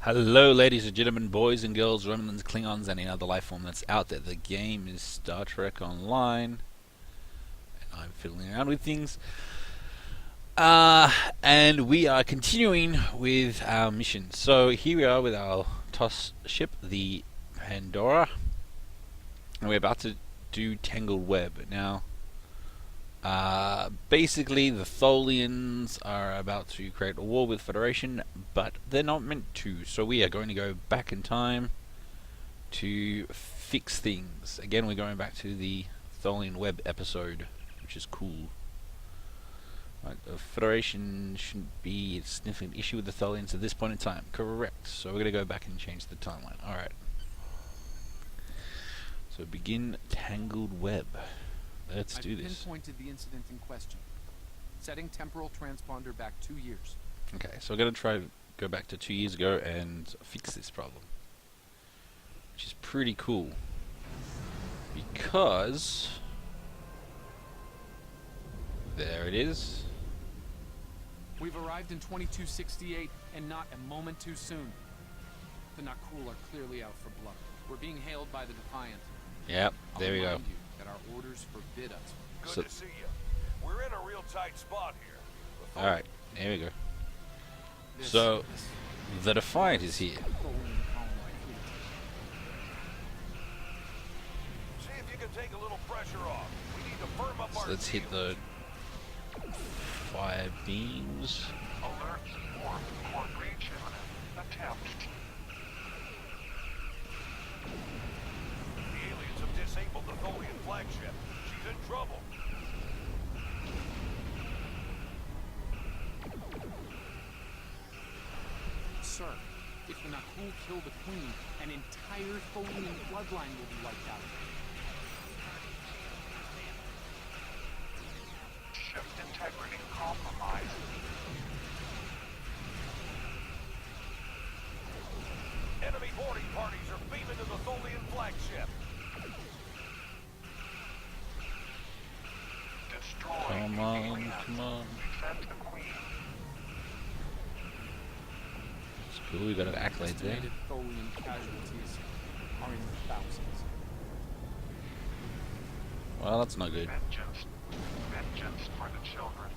Hello, ladies and gentlemen, boys and girls, Romulans, Klingons, and any other life form that's out there. The game is Star Trek Online, and I'm fiddling around with things. And we are continuing with our mission. So here we are with our TOS ship, the Pandora, and we're about to do Tangled Web. Now, basically, the Tholians are about to create a war with Federation, but they're not meant to. So we are going to go back in time to fix things. Again, we're going back to the Tholian Web episode, which is cool. Right, the Federation shouldn't be a significant issue with the Tholians at this point in time. Correct. So we're going to go back and change the timeline. Alright. So begin Tangled Web. Let's do this. I've pinpointed the incident in question. Setting temporal transponder back 2 years. Okay, so we're going to try to go back to 2 years ago and fix this problem. Which is pretty cool. Because... there it is. We've arrived in 2268 and not a moment too soon. The Nakul are clearly out for blood. We're being hailed by the Defiant. Yep, there we go. You that our orders forbid us. Good to see you. We're in a real tight spot here. Alright, here we go. So, the Defiant is here. See if you can take a little pressure off. We need to firm up our So let's hit the 5 beams. Alert, warm, core breach imminent. Attempt. The aliens have disabled the Tholian flagship. She's in trouble. Sir, if the Nakul kill the Queen, an entire Tholian bloodline will be wiped out. Ship integrity compromised. Enemy boarding parties are beaming to the Tholian flagship. Destroy. Come on, come on. Defend the Queen. It's cool, we got an accolade there. Estimated Tholian casualties are in the thousands. Well, that's not good. Vengeance. Vengeance for the children.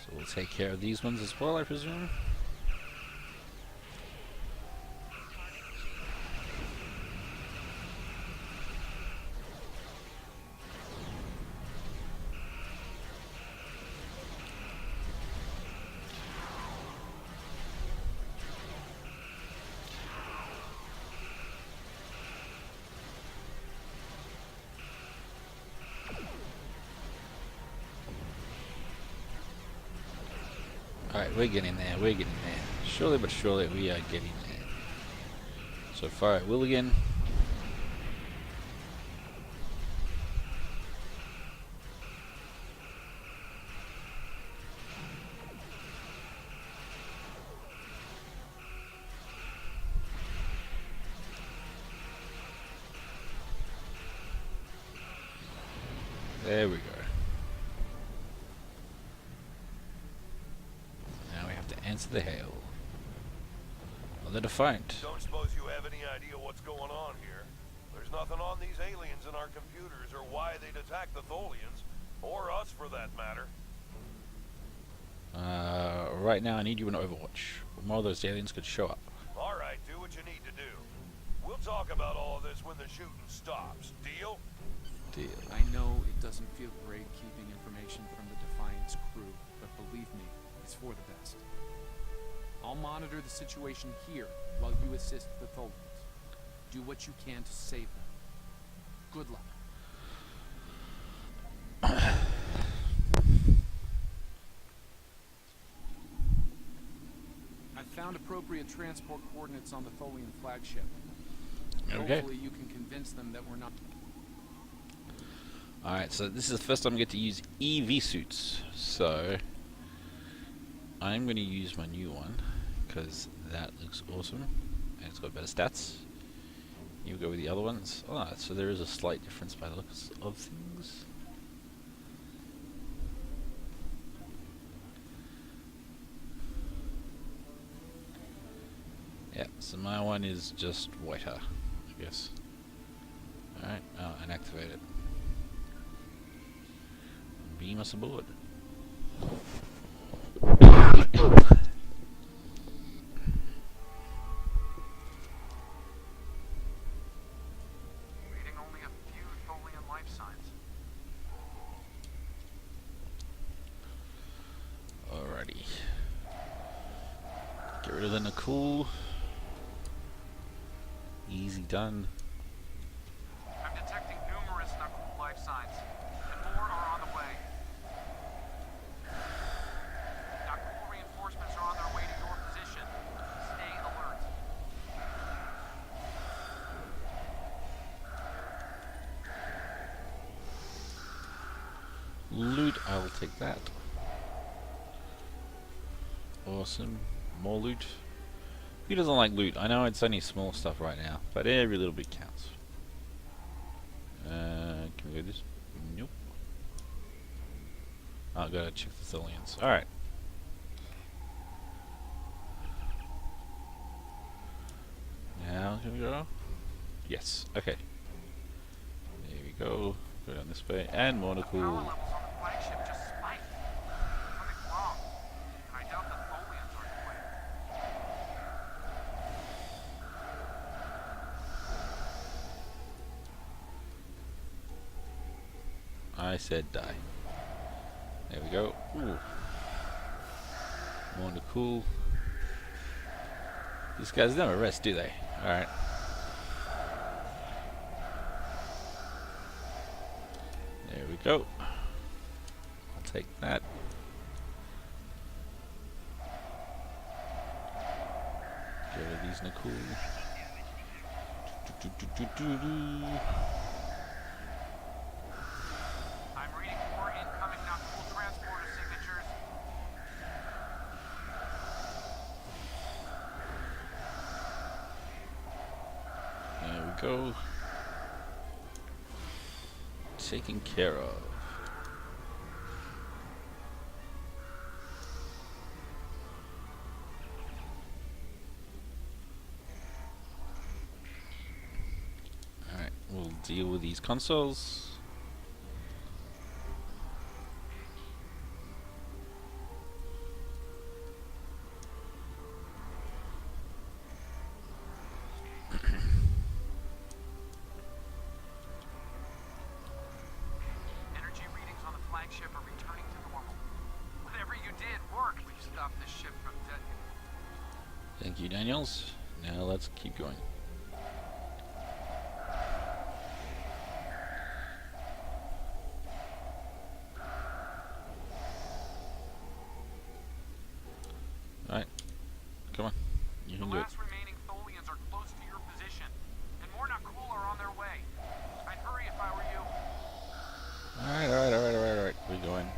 So we'll take care of these ones as well, I presume. Alright, we're getting there, we're getting there. Surely but surely we are getting there. So far it will again. There we go. Answer the hail. Well, the Defiant. Don't suppose you have any idea what's going on here? There's nothing on these aliens in our computers or why they'd attack the Tholians, or us for that matter. Right now I need you in Overwatch. More of those aliens could show up. Alright, do what you need to do. We'll talk about all of this when the shooting stops. Deal? Deal. I know it doesn't feel great keeping information from the Defiant's crew, but believe me, it's for the best. I'll monitor the situation here while you assist the Tholians. Do what you can to save them. Good luck. I found appropriate transport coordinates on the Tholian flagship. Okay. Hopefully you can convince them that we're not... Alright, so this is the first time I get to use EV suits. So I'm going to use my new one because that looks awesome and it's got better stats. You go with the other ones. Oh, so there is a slight difference by the looks of things. Yeah, so my one is just whiter, I guess. Alright, and activate it. Beam us aboard. Reading only a few Tholian life signs. Alrighty. Get rid of the Nakul. Easy done. I'm detecting numerous Nakul life signs, and more are on the way. Nakul reinforcements are on their way to your position. Stay alert. Loot, I will take that. Awesome. More loot. Who doesn't like loot? I know it's only small stuff right now, but every little bit counts. Can we go this? Nope. Oh, gotta check the Tholians. Alright. Now, can we go? Yes, okay. There we go. Go down this way. And more Power cool. levels on the flagship just spiked. Something's wrong. I doubt the Tholians are to blame. I said die. There we go. Ooh. More cool. These guys never rest, do they? Alright. There we go. I'll take that. Get rid of these Nakul. I'm reading more incoming Nakul transporter signatures. There we go. Taken care of. Alright, we'll deal with these consoles. Energy readings on the flagship are returning to normal. Whatever you did worked. We've stopped this ship from detonating. Thank you, Daniels. Now let's keep going. Alright. Come on. You The can do it. last remaining Tholians are close to your position, and more Nakul are on their way. I'd hurry if I were you. Alright. We're going.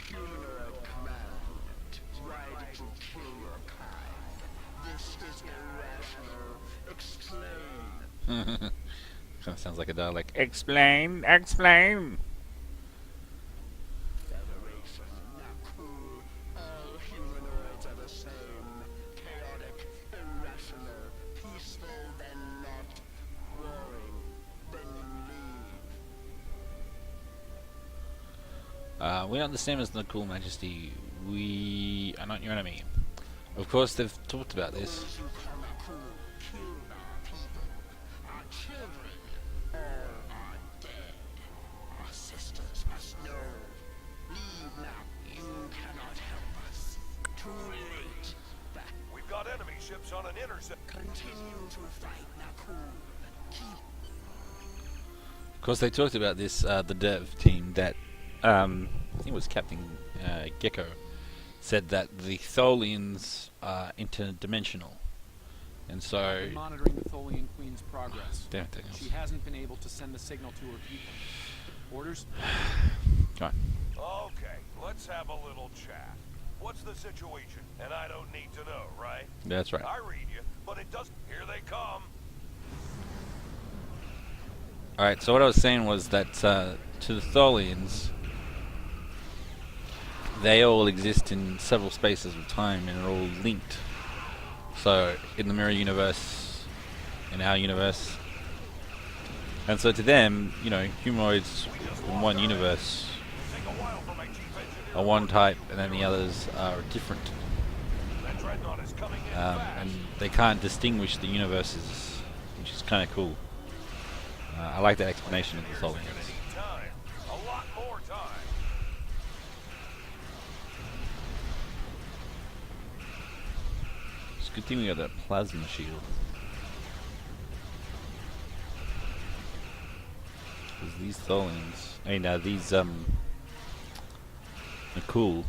Humanoid command. Why did you kill your kind? This is irrational. Explain. Kind of sounds like a dialect. Explain. Explain. Federation, Nakul. All humanoids are the same. Chaotic, irrational, peaceful, then not. Warring, then leave. We are not the same as the Cool Majesty. We are not your enemy. Of course, they've talked about this. Those who call Nakul killed our people. Our children, all are dead. Our sisters are troops on an intercept. Continue to fight, Nakul. Keep Of course, they talked about this, the dev team that, I think it was Captain Gecko, said that the Tholians are interdimensional. And I've so... been monitoring the Tholian Queen's progress. Damn it, Daniels. She hasn't been able to send the signal to her people. Orders? Come on. Okay, let's have a little chat. What's the situation? And I don't need to know, right? That's right. I read you, but it doesn't. Here they come. Alright, so what I was saying was that to the Tholians, they all exist in several spaces of time and are all linked. So, in the mirror universe, in our universe. And so to them, you know, humanoids in one universe Take a while for my chief engineer. are one type and then the others are different. That dreadnought is coming in And fast. they can't distinguish the universes, which is kind of cool. I like that explanation of the We're gonna Tholians. need time. A lot more time. It's a good thing we got that plasma shield. Because these Tholians, I mean, these, are cool.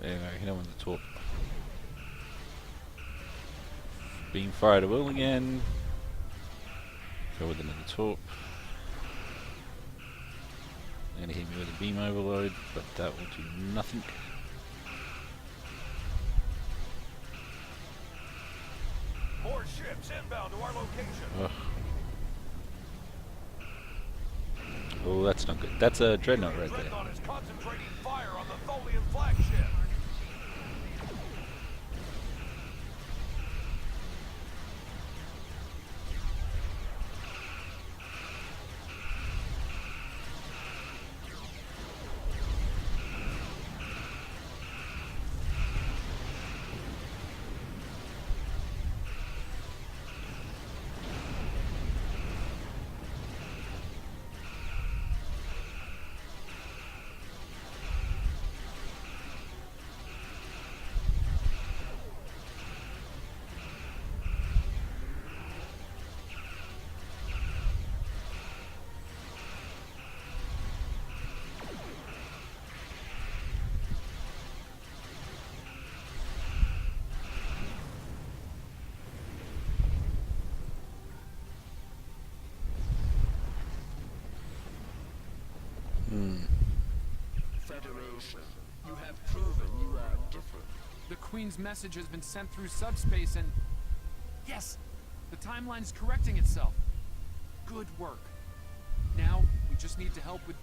Anyway, hit him with the torp. Being fired at will again. Go with another torp. They're gonna hit me with a beam overload, but that will do nothing. More ships inbound to our location. Ugh. Oh, that's not good. That's a dreadnought right there. Dreadnought is concentrating fire on the Tholian flagship. Federation. You have proven you are different. The Queen's message has been sent through subspace and... Yes! The timeline's correcting itself. Good work. Now, we just need to help with...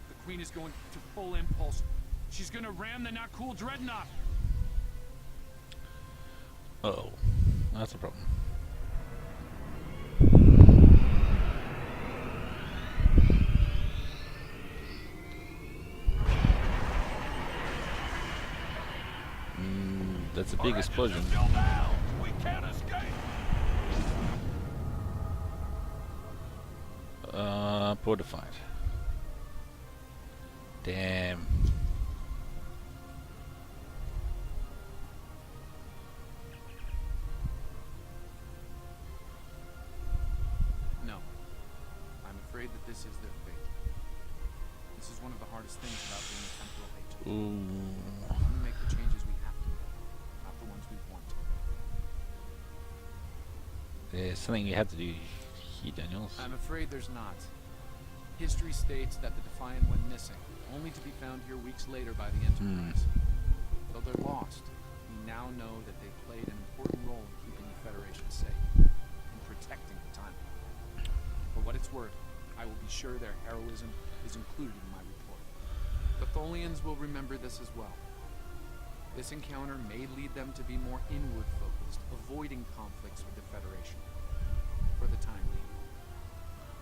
The Queen is going to full impulse. She's gonna ram the Nakul Dreadnought! Uh-oh. That's a problem. That's a big explosion. Still down. We can't escape. Poor defiant. Damn. No. I'm afraid that this is their fate. This is one of the hardest things about being a temporal agent. Ooh. We make the changes we have to make, not the ones we want to. There's something you have to do here, Daniels. I'm afraid there's not. History states that the Defiant went missing, only to be found here weeks later by the Enterprise. Though they're lost, we now know that they played an important role in keeping the Federation safe, and protecting the timeline. For what it's worth, I will be sure their heroism is included in my report. The Tholians will remember this as well. This encounter may lead them to be more inward-focused, avoiding conflicts with the Federation. For the time being.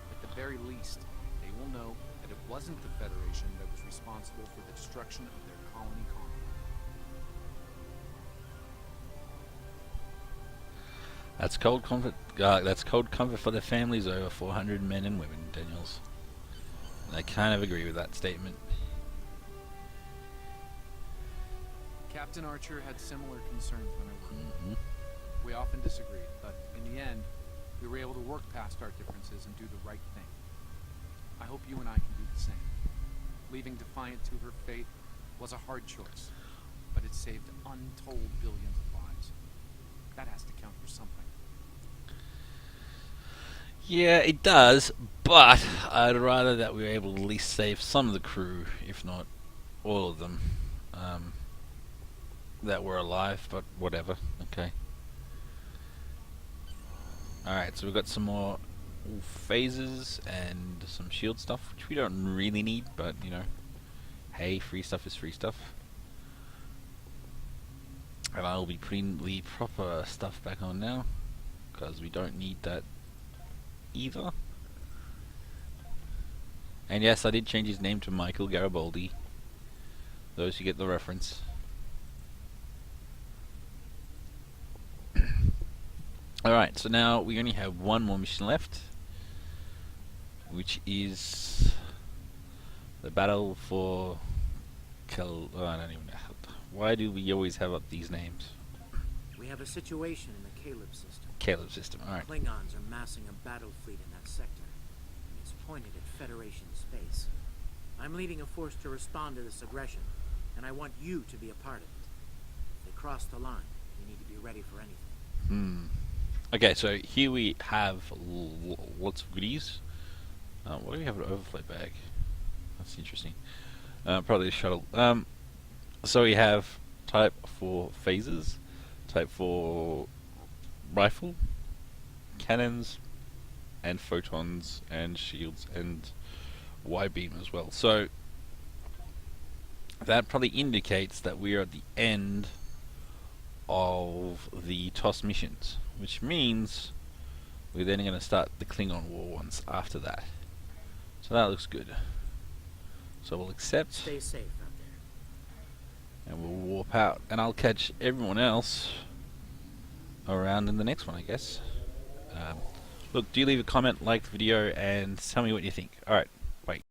At the very least, they will know that it wasn't the Federation that was responsible for the destruction of their colony colony. That's cold comfort. That's cold comfort for the families over 400 men and women, Daniels. And I kind of agree with that statement. Captain Archer had similar concerns when I worked. Hmm. We often disagreed, but in the end, we were able to work past our differences and do the right thing. I hope you and I can do the same. Leaving Defiant to her fate was a hard choice, but it saved untold billions of lives. That has to count for something. Yeah, it does, but I'd rather that we were able to at least save some of the crew, if not all of them, that were alive, but whatever, okay. Alright, so we've got some more phases and some shield stuff, which we don't really need, but, you know, hey, free stuff is free stuff. And I'll be putting the proper stuff back on now, because we don't need that either. And yes, I did change his name to Michael Garibaldi. Those who get the reference. Alright, so now we only have one more mission left, which is the battle for I don't even know. Why do we always have up these names? We have a situation in the Caleb system. Caleb system, alright. Klingons are massing a battle fleet in that sector, and it's pointed at Federation space. I'm leading a force to respond to this aggression, and I want you to be a part of it. If they cross the line, you need to be ready for anything. Okay, so here we have lots of goodies. What do we have an overflow bag? That's interesting. Probably a shuttle. So we have type 4 phasers, type 4 rifle, cannons, and photons, and shields, and Y-beam as well. So that probably indicates that we are at the end of the TOS missions, which means we're then going to start the Klingon War ones after that. So that looks good. So we'll accept, Stay safe out there. and we'll warp out, and I'll catch everyone else around in the next one, I guess. Look, do leave a comment, like the video, and tell me what you think. Alright.